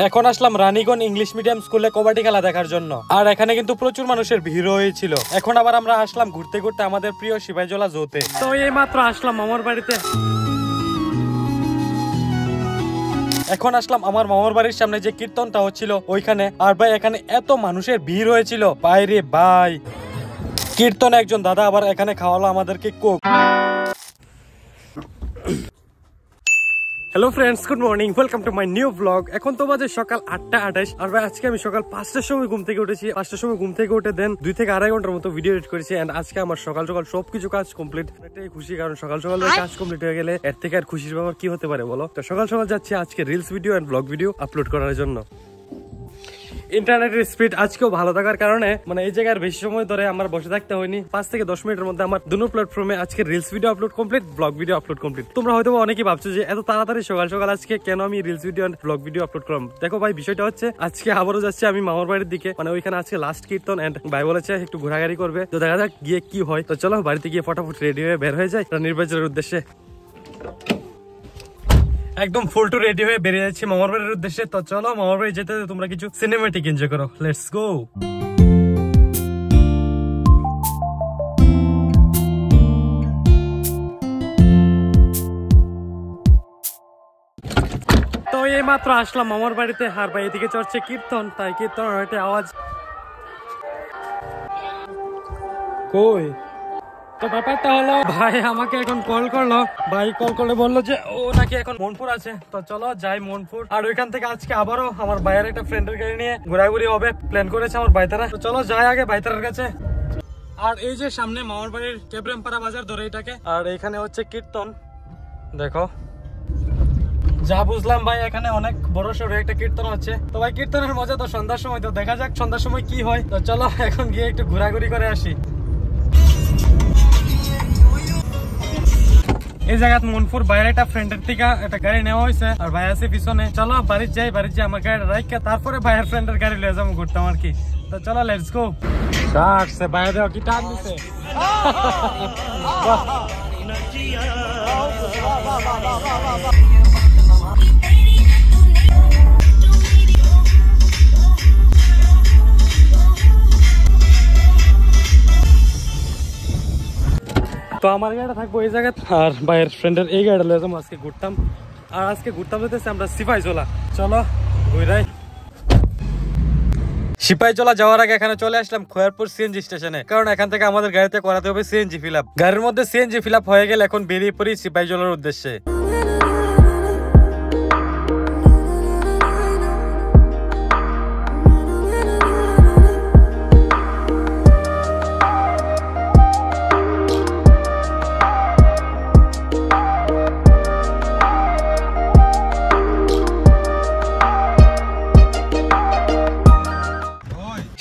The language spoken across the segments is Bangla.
এখন আসলাম রানীগঞ্জ ইংলিশ মিডিয়াম স্কুলে কবাডি খেলা দেখার জন্য। আর এখানে কিন্তু প্রচুর মানুষের ভিড় হয়েছিল। এখন আবার আমরা আসলাম ঘুরতে ঘুরতে আমাদের প্রিয় সিপাহীজলা জোতে। তো এই মাত্র আসলাম মামার বাড়িতে। এখন আসলাম আমার মামার বাড়ির সামনে যে কীর্তনটা হচ্ছিল ওইখানে। আর ভাই এখানে এত মানুষের ভিড় হয়েছিল বাইরে ভাই। কীর্তনে একজন দাদা আবার এখানে খাওয়ালো আমাদেরকে Coke. Hello friends, good morning, welcome to my new blog. এখন তো বাজে সকাল 8:28। আর ভাই আজকে আমি সকাল 5টার সময় ঘুম থেকে উঠেছি। 5টার সময় ঘুম থেকে উঠে দেন 2 থেকে আড়াই ঘন্টার মতো ভিডিও এডিট করেছি। এন্ড আজকে আমার সকাল সকাল সবকিছু কাজ কমপ্লিট। এটাই খুশি, কারণ সকাল সকাল কাজ কমপ্লিট হয়ে গেলে এর থেকে আর খুশির ব্যাপার কি হতে পারে বলো। তো সকাল সকাল যাচ্ছি আজকে reels video and vlog video upload করার জন্য। ইন্টারনেটের স্পিড আজকেও ভালো থাকার কারণে মানে এই জায়গায় বেশি সময় ধরে আমার বসে থাকতে হয়নি। 5 থেকে 10 মিনিটের মধ্যে আমার দুটো প্ল্যাটফর্মে আজকে reels video upload complete, blog video upload complete. তোমরা হয়তো অনেকেই ভাবছো যে এত তাড়াতাড়ি সকাল সকাল আজকে কেন আমি reels video and vlog video upload করলাম। দেখো ভাই, বিষয়টা হচ্ছে আজকে আবারও যাচ্ছি আমি মামার বাড়ির দিকে। মানে ওইখানে আজকে লাস্ট কীর্তন এন্ড ভাই বলেছে একটু ঘোরাঘুরি করবে। তো দেখা যাক গিয়ে কি হয়। তো চলো বাড়িতে গিয়ে ফটাফট রেডি হয়ে বের হয়ে যায় নির্বাচনের উদ্দেশ্যে। একদম ফুল টু রেডি হয়ে বেরিয়ে যাচ্ছি মামার বাড়ির উদ্দেশ্যে। তো চলো মামার বাড়ি যেতে তোমরা কিছু সিনেমেটিক এনজয় করো। Let's go. তো এই মাত্র আসলাম মামার বাড়িতে। আর ভাই এদিকে চলছে কীর্তন, তাই কীর্তন একটা আওয়াজ। কই তো ব্যাপারটা হলো ভাই আমাকে এখন কল করলো। ভাই কল করে বললো যে ও নাকি এখন মনপুর আছে। তো চলো যাই মনপুর। আর ওইখান থেকে আজকে আবারও আমার ভাইয়ের একটা ফ্রেন্ডের গাড়ি নিয়ে ঘোরাঘুরি হবে প্ল্যান করেছে আমার ভাইতারা। তো চলো যাই আগে ভাইতারার কাছে। আর এই যে সামনে মামার বাড়ির কেবরেমপাড়া বাজার ধরে এটাকে। আর এখানে হচ্ছে কীর্তন, দেখো যা বুঝলাম ভাই এখানে অনেক বড় সড়ো একটা কীর্তন হচ্ছে। তো ভাই কীর্তনের মজা তো সন্ধ্যার সময়, তো দেখা যাক সন্ধ্যার সময় কি হয়। তো চলো এখন গিয়ে একটু ঘোরাঘুরি করে আসি। এই জায়গা মনপুর বাইরে একটা ফ্রেন্ডের থেকে একটা গাড়ি নেওয়া হয়েছে। আর ভাই আছে পিছনে। চলো বাড়ির যাই, বাড়ির যাই আমার গাড়ি রাখা, তারপরে ভাইয়ের ফ্রেন্ডের গাড়ি লয়ে যাবো ঘুরতাম আর কি। তো চলো লেটস গো। আসছে বাইরে দেওয়া কি টান দিছে। তো আমার গাড়িটা থাকবো এই জায়গায়, আর ভাইয়ের ফ্রেন্ডের এই গাড়িটা লয়ে যাবো আজকে ঘুরতাম। আর আজকে ঘুরতাম যেতেছি আমরা সিপাহীজলা। চলো ঘুরাই। সিপাহীজলা যাওয়ার আগে এখানে চলে আসলাম খয়ারপুর সিএনজি স্টেশনে, কারণ এখান থেকে আমাদের গাড়িতে করাতে হবে সিএনজি ফিল আপ। গাড়ির মধ্যে সিএনজি ফিল আপ হয়ে গেলে এখন বেরিয়ে পড়ি সিপাহীজলার উদ্দেশ্যে।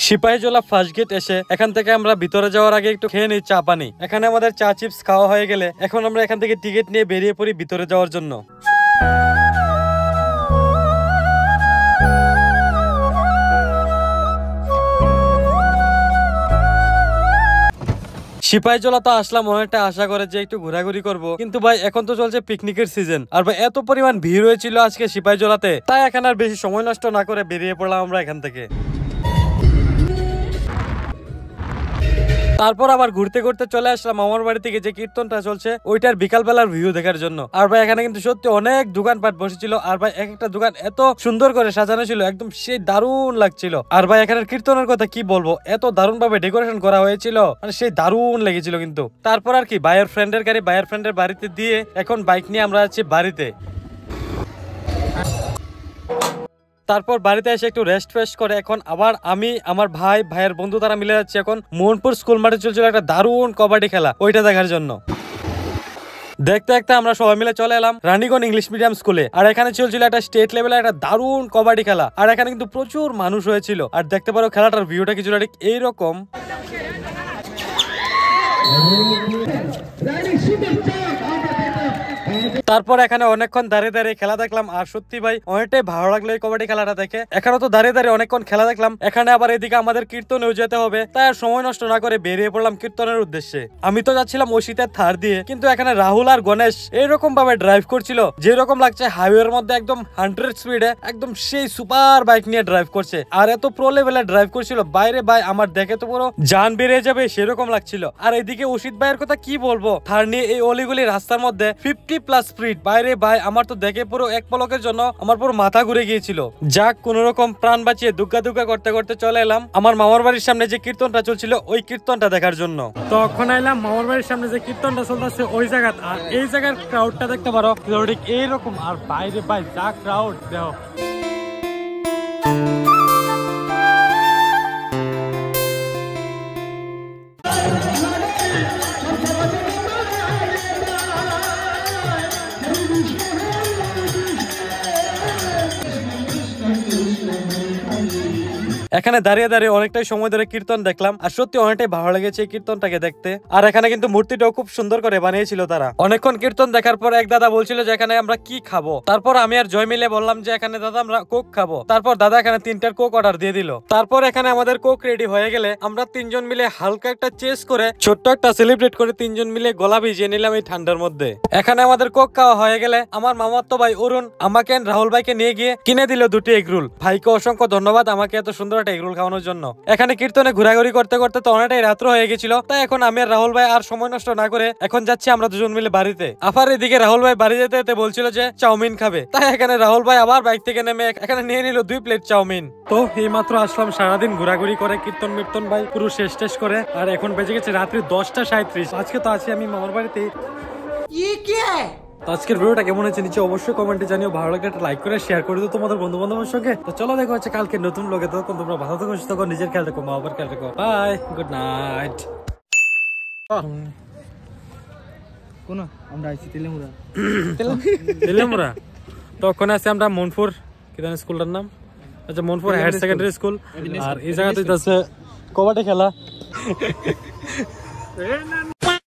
সিপাহীজলা ফার্স্ট গেট এসে এখান থেকে আমরা ভিতরে যাওয়ার আগে একটু খেয়ে নিই চা পানি। এখানে আমাদের চা চিপস খাওয়া হয়ে গেলে এখন আমরা এখান থেকে টিকিট নিয়ে বেরিয়ে পড়ি ভিতরে যাওয়ার জন্য। সিপাহীজলা তো আসলাম অনেকটা আশা করে যে একটু ঘোরাঘুরি করব, কিন্তু ভাই এখন তো চলছে পিকনিকের সিজন। আর ভাই এত পরিমাণ ভিড় হয়েছিল আজকে সিপাহীজলাতে, তাই এখানে আর বেশি সময় নষ্ট না করে বেরিয়ে পড়লাম আমরা এখান থেকে। তারপর আবার ঘুরতে ঘুরতে চলে আসলাম আমার বাড়ি থেকে যে কীর্তনটা চলছে ওইটার বিকালবেলার ভিউ দেখার জন্য। আর ভাই এখানে কিন্তু সত্যি অনেক দোকানপাট বসেছিল। আর ভাই এক একটা দোকান এত সুন্দর করে সাজানো ছিল, একদম সেই দারুণ লাগছিল। আর ভাই এখানে কীর্তনের কথা কি বলবো, এত দারুণ ভাবে ডেকোরেশন করা হয়েছিল, মানে সেই দারুণ লেগেছিল কিন্তু। তারপর আর কি ভাইয়ের ফ্রেন্ডের গাড়ি ভাইয়ের ফ্রেন্ডের বাড়িতে দিয়ে এখন বাইক নিয়ে আমরা যাচ্ছি বাড়িতে। তারপর বাড়িতে এসে একটু রেস্ট ফেস্ট করে এখন আবার আমি আমার ভাইয়ের বন্ধু তারা মিলে যাচ্ছে এখন মোহনপুর স্কুল মাঠে চলছিল একটা দারুণ কবাডি খেলা, ওইটা দেখার জন্য। দেখতে দেখতে আমরা সবাই মিলে চলে এলাম রানীগঞ্জ ইংলিশ মিডিয়াম স্কুলে। আর এখানে চলছিল একটা স্টেট লেভেলের একটা দারুণ কবাডি খেলা। আর এখানে কিন্তু প্রচুর মানুষ হয়েছিল। আর দেখতে পারো খেলাটার ভিউটা কিছুটা ঠিক এইরকম। তারপর এখানে অনেকক্ষণ দাঁড়িয়ে দাঁড়িয়ে খেলা দেখলাম, আর সত্যি ভাই অনেকটাই ভালো লাগলো এই কবাডি খেলাটা দেখে। এখানে তো দাঁড়িয়ে দাঁড়িয়ে অনেকক্ষণ খেলা দেখলাম, এখানে আবার এদিকে আমাদের কীর্তনেও যেতে হবে, তাই আর সময় নষ্ট না করে বেরিয়ে পড়লাম কীর্তনের উদ্দেশ্যে। আমি তো যাচ্ছিলাম ওই শীতের থার দিয়ে, কিন্তু এখানে রাহুল আর গণেশ এইরকম ভাবে ড্রাইভ করছিল যেরকম লাগছে হাইওয়ের মধ্যে একদম 100 স্পিডে একদম সেই সুপার বাইক নিয়ে ড্রাইভ করছে, আর এত প্রো লেভেলে ড্রাইভ করছিল বাইরে ভাই আমার দেখে তো পুরো জান বেরিয়ে যাবে সেরকম লাগছিল। আর এদিকে অসিত ভাইয়ের কথা কি বলবো, থার নিয়ে এই অলিগলি রাস্তার মধ্যে 50+ স্পিড বাইরে ভাই, আমার তো দেখে পুরো এক পলকের জন্য আমার পুরো মাথা ঘুরে গিয়েছিল। যাক কোন রকম প্রাণ বাঁচিয়ে দুগ্গা দুগ্গা করতে করতে চলে এলাম আমার মামার বাড়ির সামনে যে কীর্তনটা চলছিল ওই কীর্তনটা দেখার জন্য। তখন এলাম মামার বাড়ির সামনে যে কীর্তনটা চলতেছে ওই জায়গা, আর এই জায়গার ক্রাউডটা দেখতে পারো এইরকম, আর বাইরে ভাই যা ক্রাউড দেখো। এখানে দাঁড়িয়ে দাঁড়িয়ে অনেকটাই সময় ধরে কীর্তন দেখলাম, আর সত্যি অনেকটাই ভালো লেগেছে এই কীর্তনটাকে দেখতে। আর এখানে কিন্তু মূর্তিটাও খুব সুন্দর করে বানিয়েছিল তারা। অনেকক্ষণ কীর্তন দেখার পর এক দাদা বলছিল যে এখানে আমরা কি খাবো, তারপর আমি আর জয় মিলে বললাম যে এখানে দাদা আমরা কোক খাবো। তারপর দাদা এখানে 3টার কোক অর্ডার দিয়ে দিল। তারপর এখানে আমাদের কোক রেডি হয়ে গেলে আমরা 3জন মিলে হালকা একটা চেস করে ছোট্ট একটা সেলিব্রেট করে 3জন মিলে গলা ভিজিয়ে নিলাম এই ঠান্ডার মধ্যে। এখানে আমাদের কোক খাওয়া হয়ে গেলে আমার মামাতো ভাই অরুণ আমাকে রাহুল ভাইকে নিয়ে গিয়ে কিনে দিল 2টি এগরোল। ভাইকে অসংখ্য ধন্যবাদ আমাকে এত সুন্দর একটা এগরোল খাওয়ানোর জন্য। এখানে কীর্তনে ঘোরাঘুরি করতে করতে তো অনেকটাই রাত্র হয়ে গেছিল, তাই এখন আমি আর রাহুল ভাই আর সময় নষ্ট না করে এখন যাচ্ছি আমরা দুজন মিলে বাড়িতে। আবার এদিকে রাহুল ভাই বাড়ি যেতে যেতে বলছিল যে চাউমিন খাবে, তাই এখানে রাহুল ভাই আবার বাইক থেকে নেমে এখানে নিয়ে নিল 2 প্লেট চাউমিন। তো এই মাত্র আসলাম সারাদিন ঘোরাঘুরি করে কীর্তন মীর্তন ভাই পুরো শেষ টেস করে, আর এখন বেজে গেছে রাত্রি 10টা 37। আজকে তো আছি আমি মামার বাড়িতে। আজকের ভিডিওটা কেমন হয়েছে নিচে অবশ্যই কমেন্টে জানিও, ভালো লাগলে একটা লাইক করে শেয়ার করে দিও তোমাদের বন্ধু বান্ধবের সঙ্গে। তো চলো দেখা হচ্ছে কালকে নতুন ব্লগে, তখন তোমরা ভালো থাকো সুস্থ থাকো, নিজের খেয়াল রাখো, মা বাবার খেয়াল রাখো। Bye, good night. কোন আমরা আইছি তেলেমুরা তেলেমুরা তখন আছে আমরা মনপুর কি জানি স্কুলটার নাম, আচ্ছা মনপুর হায়ার সেকেন্ডারি স্কুল। আর এই জায়গাতে আছে কবাডি খেলা।